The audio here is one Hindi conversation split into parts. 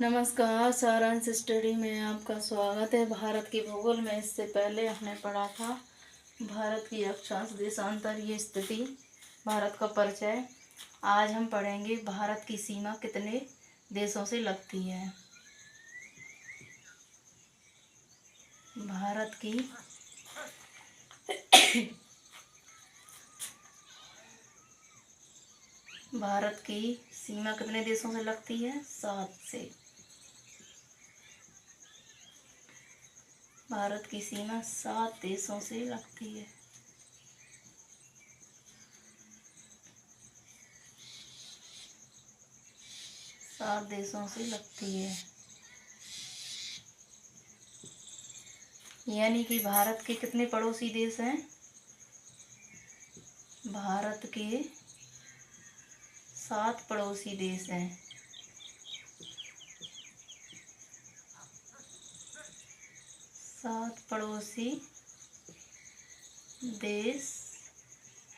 नमस्कार, सारांश स्टडी में आपका स्वागत है। भारत की भूगोल में इससे पहले हमने पढ़ा था भारत की अक्षांश देशांतरीय स्थिति, भारत का परिचय। आज हम पढ़ेंगे भारत की सीमा कितने देशों से लगती है। भारत की भारत की सीमा कितने देशों से लगती है? 7 से। भारत की सीमा 7 देशों से लगती है। सात देशों से लगती है, यानी कि भारत के कितने पड़ोसी देश हैं? भारत के 7 पड़ोसी देश हैं। 7 पड़ोसी देश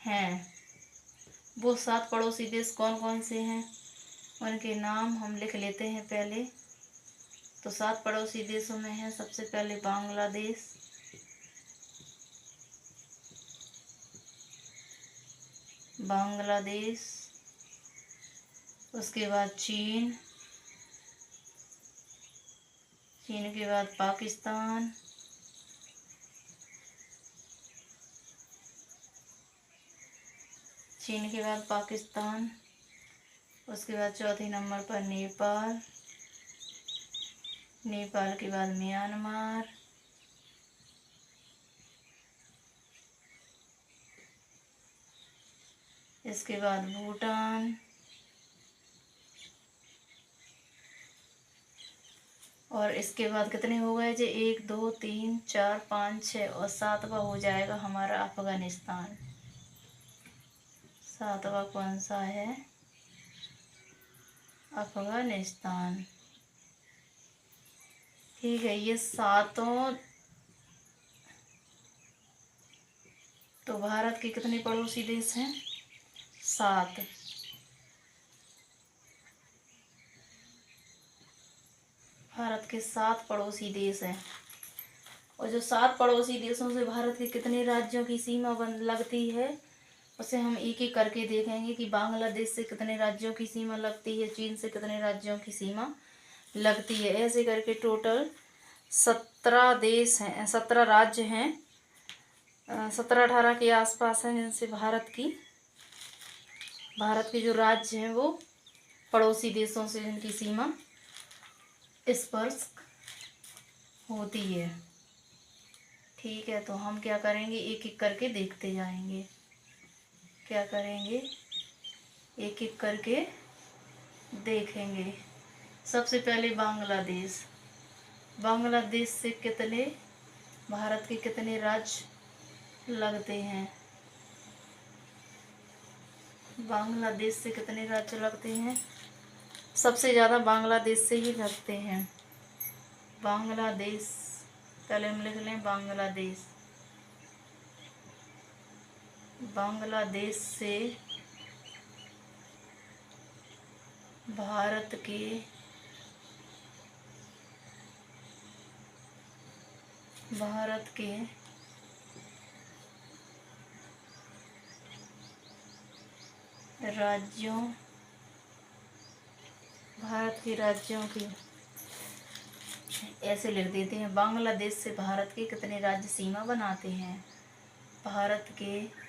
हैं। वो 7 पड़ोसी देश कौन कौन से हैं, उनके नाम हम लिख लेते हैं पहले। तो 7 पड़ोसी देशों में है सबसे पहले बांग्लादेश, उसके बाद चीन के बाद पाकिस्तान, उसके बाद चौथे नंबर पर नेपाल के बाद म्यांमार, इसके बाद भूटान, और इसके बाद कितने हो गए जी? 1 2 3 4 5 6 और 7वां हो जाएगा हमारा अफगानिस्तान। 7वां कौन सा है? अफगानिस्तान। ठीक है, ये सातों। तो भारत के कितने पड़ोसी देश हैं? 7। भारत के 7 पड़ोसी देश हैं। और जो 7 पड़ोसी देशों से भारत के कितने राज्यों की सीमा लगती है, उसे हम एक एक करके देखेंगे कि बांग्लादेश से कितने राज्यों की सीमा लगती है, चीन से कितने राज्यों की सीमा लगती है। ऐसे करके टोटल 17 देश हैं, 17 राज्य हैं, 17-18 के आसपास हैं, जिनसे भारत के जो राज्य हैं वो पड़ोसी देशों से जिनकी सीमा स्पर्श होती है। ठीक है, तो हम क्या करेंगे, एक एक करके देखते जाएंगे। क्या करेंगे? एक एक करके देखेंगे। सबसे पहले बांग्लादेश से भारत के कितने राज्य लगते हैं? बांग्लादेश से कितने राज्य लगते हैं? सबसे ज़्यादा बांग्लादेश से ही लगते हैं। बांग्लादेश, पहले हम लिख लें बांग्लादेश से भारत के राज्यों की ऐसे लिख देते हैं। बांग्लादेश से भारत के कितने राज्य सीमा बनाते हैं? भारत के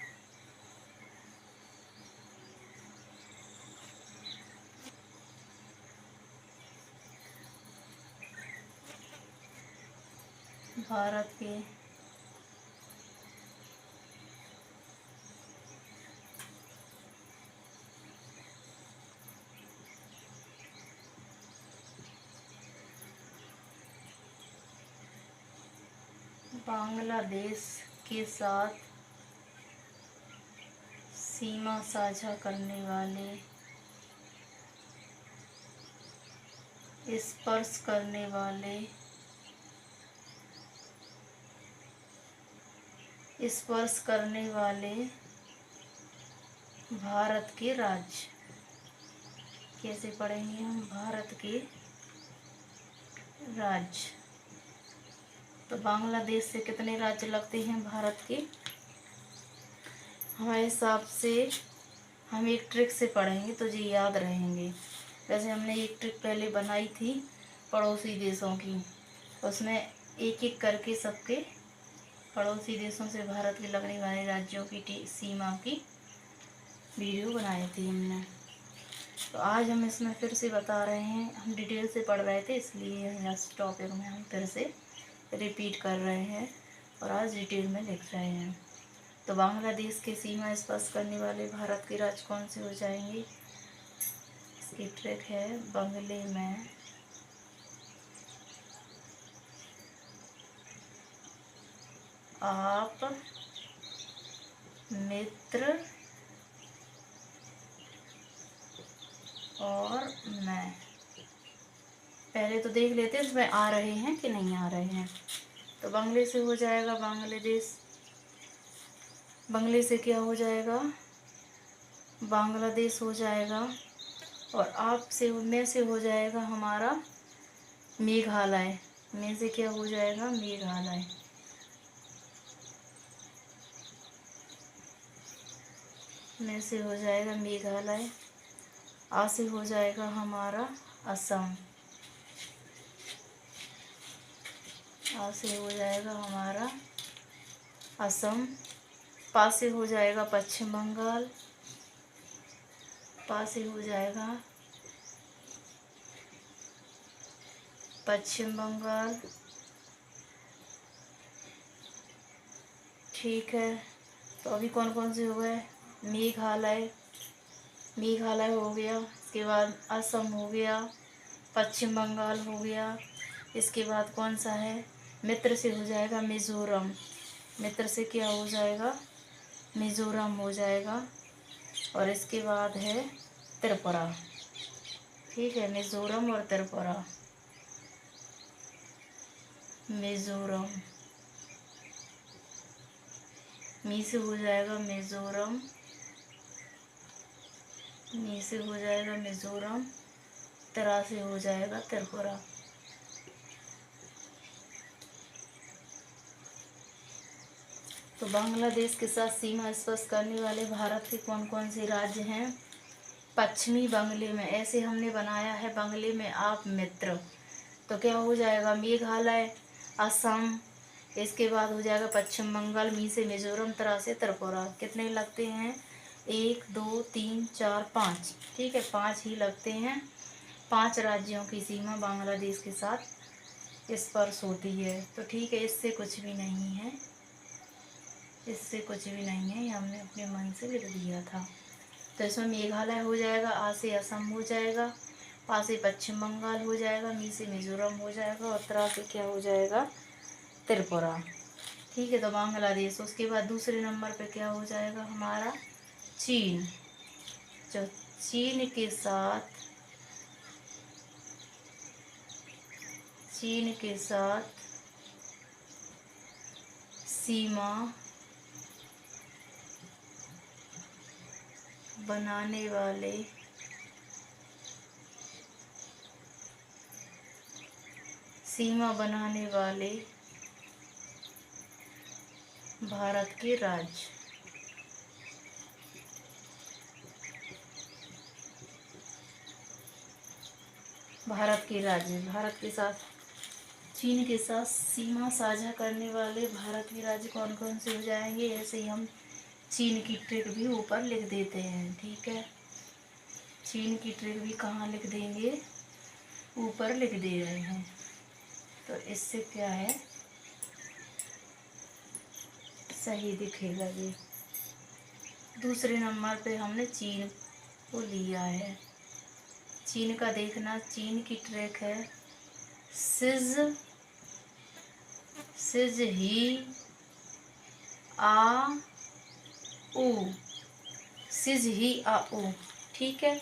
बांग्लादेश के साथ सीमा साझा करने वाले, स्पर्श करने वाले भारत के राज्य। कैसे पढ़ेंगे हम? भारत के राज्य। तो बांग्लादेश से कितने राज्य लगते हैं भारत के? हमारे हिसाब से हम एक ट्रिक से पढ़ेंगे तो जी याद रहेंगे। वैसे हमने एक ट्रिक पहले बनाई थी पड़ोसी देशों की, उसमें एक एक करके सबके पड़ोसी देशों से भारत के लगने वाले राज्यों की सीमा की वीडियो बनाई थी हमने। तो आज हम इसमें फिर से बता रहे हैं, हम डिटेल से पढ़ रहे थे इसलिए इस टॉपिक में हम फिर से रिपीट कर रहे हैं और आज डिटेल में लिख रहे हैं। तो बांग्लादेश की सीमा स्पर्श करने वाले भारत के राज्य कौन से हो जाएंगे? इसकी ट्रिक है बंगले में आप मित्र और मैं। पहले तो देख लेते हैं इसमें आ रहे हैं कि नहीं आ रहे हैं। तो बंगले से हो जाएगा बांग्लादेश, बंगले से क्या हो जाएगा? बांग्लादेश हो जाएगा। और आप से में से हो जाएगा हमारा मेघालय, में से क्या हो जाएगा? मेघालय। में से हो जाएगा मेघालय। आ से हो जाएगा हमारा असम, आ से हो जाएगा हमारा असम। पा से हो जाएगा पश्चिम बंगाल, पा से हो जाएगा पश्चिम बंगाल। ठीक है, तो अभी कौन कौन से हो गए? मेघालय, मेघालय हो गया, इसके बाद असम हो गया, पश्चिम बंगाल हो गया। इसके बाद कौन सा है? मित्र से हो जाएगा मिज़ोरम, मित्र से क्या हो जाएगा? मिज़ोरम हो जाएगा। और इसके बाद है त्रिपुरा। ठीक है, मिज़ोरम और त्रिपुरा। मिज़ोरम, मी से हो जाएगा मिज़ोरम, मी से हो जाएगा मिज़ोरम, त्रा से हो जाएगा त्रिपुरा। तो बांग्लादेश के साथ सीमा स्पर्श करने वाले भारत के कौन कौन से राज्य हैं? पश्चिमी बंगले में, ऐसे हमने बनाया है बंगले में आप मित्र, तो क्या हो जाएगा? मेघालय, असम, इसके बाद हो जाएगा पश्चिम बंगाल, मी से मिजोरम, त्रा से त्रिपुरा। कितने लगते हैं? 1 2 3 4 5। ठीक है, 5 ही लगते हैं। 5 राज्यों की सीमा बांग्लादेश के साथ स्पर्श होती है। तो ठीक है, इससे कुछ भी नहीं है, इससे कुछ भी नहीं है, ये हमने अपने मन से लिख दिया था। तो इसमें मेघालय हो जाएगा, आ से असम हो जाएगा, पा से पश्चिम बंगाल हो जाएगा, मी से मिजोरम हो जाएगा और त्रा से क्या हो जाएगा? त्रिपुरा। ठीक है, तो बांग्लादेश। उसके बाद दूसरे नंबर पे क्या हो जाएगा हमारा? चीन। जो चीन के साथ, चीन के साथ सीमा बनाने वाले भारत के राज्य। भारत के राज्य, भारत के साथ, चीन के साथ सीमा साझा करने वाले भारत के राज्य कौन कौन से हो जाएंगे? ऐसे ही हम चीन की ट्रिक भी ऊपर लिख देते हैं। ठीक है, चीन की ट्रिक भी कहाँ लिख देंगे? ऊपर लिख दे रहे हैं। तो इससे क्या है, सही दिखेगा ये। दूसरे नंबर पे हमने चीन को लिया है। चीन का देखना, चीन की ट्रिक है सिज, सिज ही आ ऊ, सिज ही आ ऊ। ठीक है,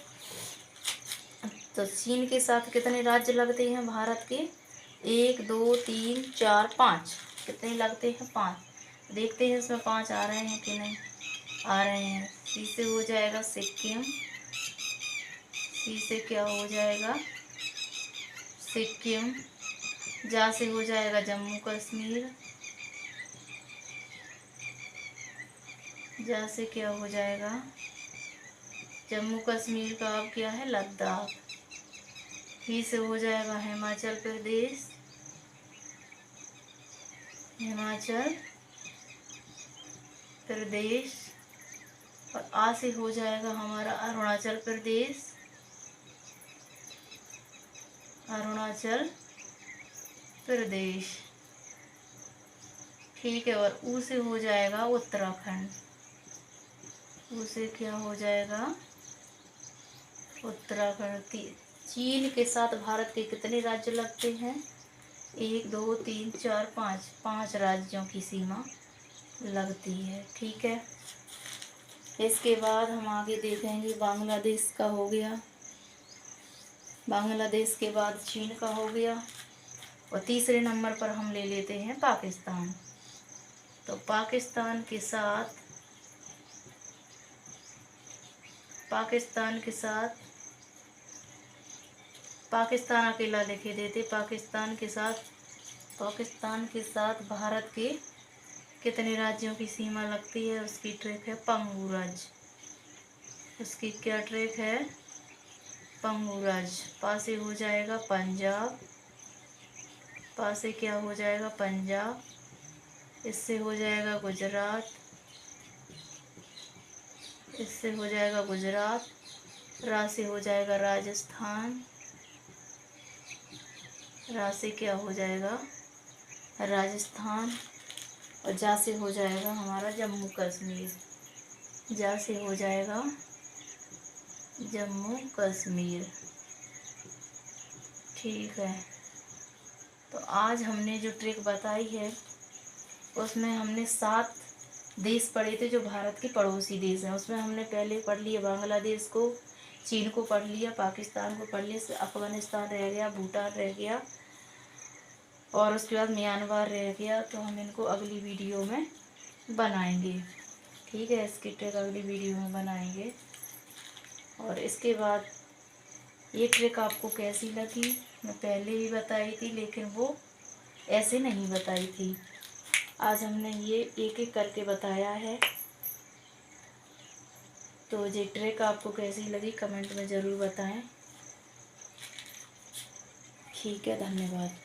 तो चीन के साथ कितने राज्य लगते हैं भारत के? 1 2 3 4 5। कितने लगते हैं? 5। देखते हैं इसमें 5 आ रहे हैं कि नहीं आ रहे हैं। सी से हो जाएगा सिक्किम, सी से क्या हो जाएगा? सिक्किम। जा से हो जाएगा जम्मू कश्मीर, जा से क्या हो जाएगा, जम्मू कश्मीर का अब क्या है, लद्दाख। ही से हो जाएगा हिमाचल प्रदेश, हिमाचल प्रदेश। और आ से हो जाएगा हमारा अरुणाचल प्रदेश, अरुणाचल प्रदेश। ठीक है। और ऊ से हो जाएगा उत्तराखंड, ऊ से क्या हो जाएगा, उत्तराखंड। चीन के साथ भारत के कितने राज्य लगते हैं, 1 2 3 4 5, 5 राज्यों की सीमा लगती है। ठीक है। इसके बाद हम आगे देखेंगे, बांग्लादेश का हो गया, बांग्लादेश के बाद चीन का हो गया, और तीसरे नंबर पर हम ले लेते हैं पाकिस्तान। तो पाकिस्तान के साथ, पाकिस्तान के साथ, पाकिस्तान अकेला लिखे देते, पाकिस्तान के साथ, पाकिस्तान के साथ भारत के कितने राज्यों की सीमा लगती है, उसकी ट्रैक है पंगू राज्य। उसकी क्या ट्रैक है, पंगू राज्य। पास से हो जाएगा पंजाब, पास से क्या हो जाएगा, पंजाब। इससे हो जाएगा गुजरात, इससे हो जाएगा गुजरात। रा से हो जाएगा राजस्थान, रा से क्या हो जाएगा, राजस्थान। और जा से हो जाएगा हमारा जम्मू कश्मीर, जा से हो जाएगा जम्मू कश्मीर। ठीक है। तो आज हमने जो ट्रिक बताई है उसमें हमने 7 देश पढ़े थे जो भारत के पड़ोसी देश हैं। उसमें हमने पहले पढ़ लिया बांग्लादेश को, चीन को पढ़ लिया, पाकिस्तान को पढ़ लिया, अफगानिस्तान रह गया, भूटान रह गया, और उसके बाद म्यांमार रह गया। तो हम इनको अगली वीडियो में बनाएंगे। ठीक है। इसकी ट्रिक अगली वीडियो में बनाएंगे। और इसके बाद ये ट्रिक आपको कैसी लगी, मैं पहले भी बताई थी लेकिन वो ऐसे नहीं बताई थी। आज हमने ये एक एक करके बताया है। तो ये ट्रिक आपको कैसी लगी कमेंट में ज़रूर बताएं। ठीक है, धन्यवाद।